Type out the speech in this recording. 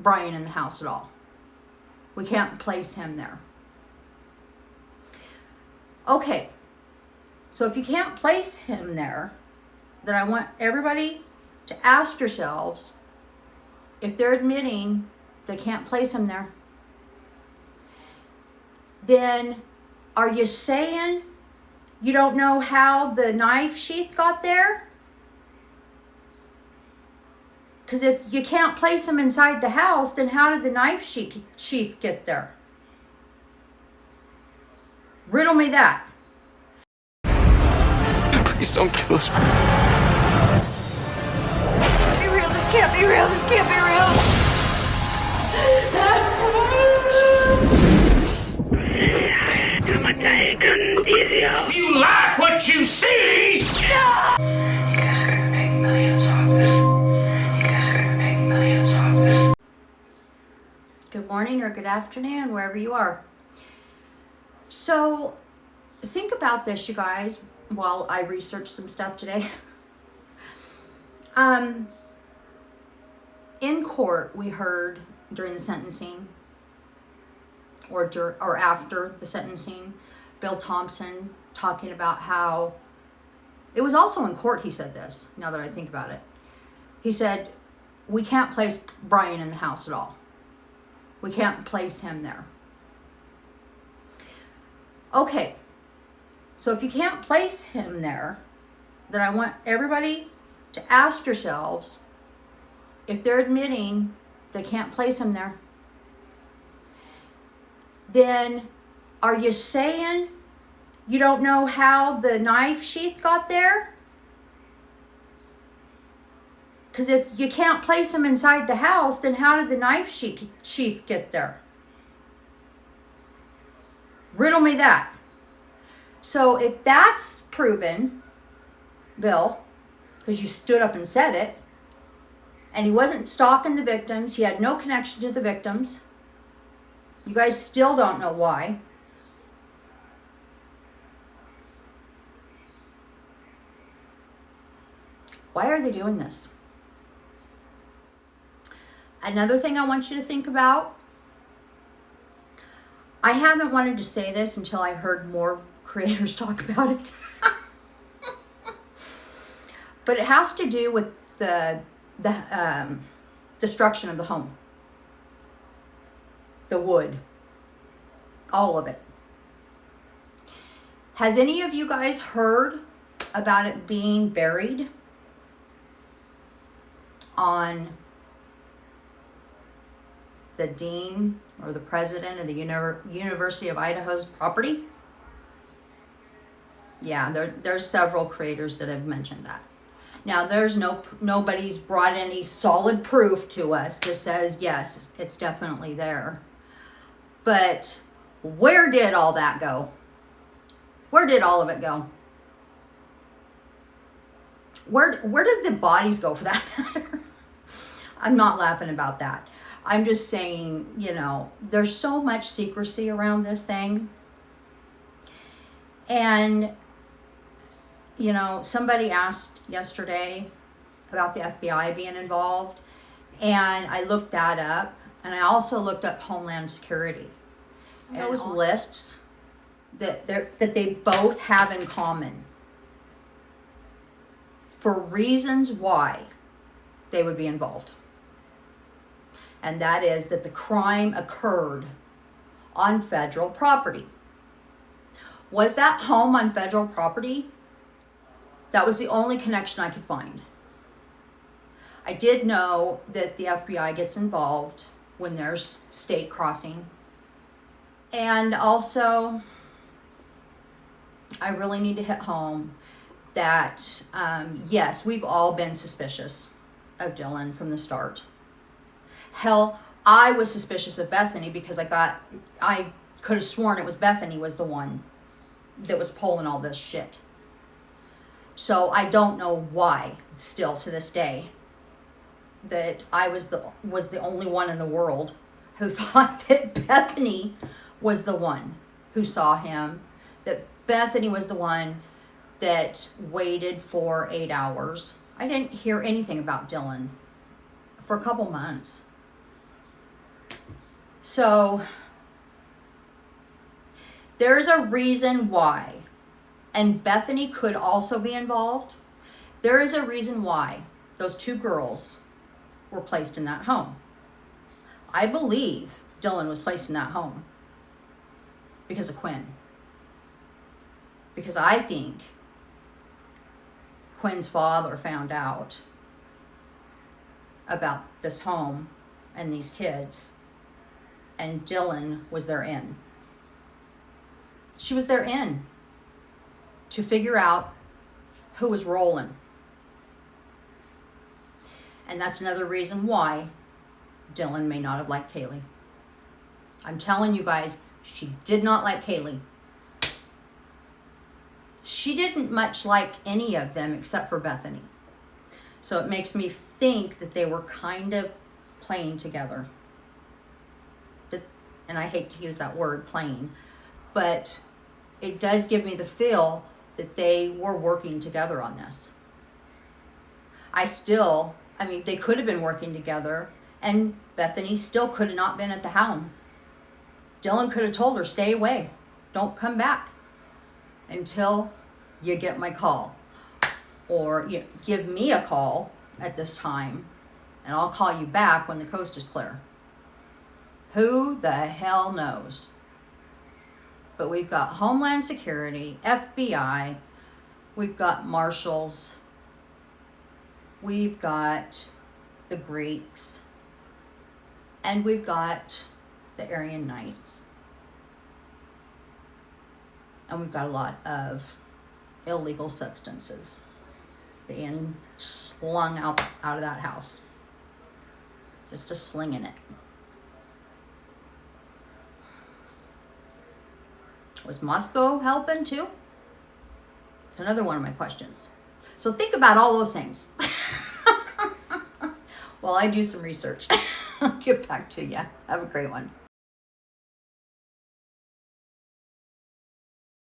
Brian in the house at all. We can't place him there. Okay, so if you can't place him there, then I want everybody to ask yourselves if they're admitting they can't place him there. Then are you saying you don't know how the knife sheath got there? Because if you can't place him inside the house, then how did the knife sheath get there? Riddle me that. Please don't kill us. Be real, this can't be real, this can't be real. You like what you see! Good morning or good afternoon, wherever you are. So, think about this, you guys, while I research some stuff today. In court, we heard during the sentencing, or after the sentencing, Bill Thompson talking about how, it was also in court he said this, now that I think about it. He said, we can't place Brian in the house at all. We can't place him there. Okay, so if you can't place him there, then I want everybody to ask yourselves if they're admitting they can't place him there. Then are you saying you don't know how the knife sheath got there? Because if you can't place him inside the house, then how did the knife sheath get there? Riddle me that. So if that's proven, Bill, because you stood up and said it, and he wasn't stalking the victims, he had no connection to the victims, you guys still don't know why. Why are they doing this? Another thing I want you to think about, I haven't wanted to say this until I heard more creators talk about it. But it has to do with the destruction of the home. The wood. All of it. Has any of you guys heard about it being buried on the dean or the president of the University of Idaho's property? Yeah, there's several creators that have mentioned that. Now, there's nobody's brought any solid proof to us that says, yes, it's definitely there. But where did all that go? Where did all of it go? Where did the bodies go, for that matter? I'm not laughing about that. I'm just saying, you know, there's so much secrecy around this thing. And, you know, somebody asked yesterday about the FBI being involved. And I looked that up. And I also looked up Homeland Security. And those lists that they both have in common for reasons why they would be involved. And that is that the crime occurred on federal property. Was that home on federal property? That was the only connection I could find. I did know that the FBI gets involved when there's state crossing. And also, I really need to hit home that, yes, we've all been suspicious of Dylan from the start. Hell, I was suspicious of Bethany because I could have sworn it was Bethany was the one that was pulling all this shit. So I don't know why, still to this day, that I was the only one in the world who thought that Bethany was the one who saw him, that Bethany was the one that waited for 8 hours. I didn't hear anything about Dylan for a couple months. So there's a reason why, and Bethany could also be involved. There is a reason why those two girls were placed in that home. I believe Dylan was placed in that home because of Quinn. Because I think Quinn's father found out about this home and these kids, and Dylan was their in. She was their in to figure out who was rolling. And that's another reason why Dylan may not have liked Kaylee. I'm telling you guys, she did not like Kaylee. She didn't much like any of them except for Bethany. So it makes me think that they were kind of playing together. And I hate to use that word, playing, but it does give me the feel that they were working together on this. They could have been working together, and Bethany still could have not been at the home. Dylan could have told her, stay away. Don't come back until you get my call. Or give me a call at this time, and I'll call you back when the coast is clear. Who the hell knows? But we've got Homeland Security, FBI, we've got Marshals, we've got the Greeks, and we've got the Aryan Knights. And we've got a lot of illegal substances being slung out of that house. Just slinging it. Was Moscow helping too? It's another one of my questions. So think about all those things. While I do some research. I'll get back to you. Have a great one.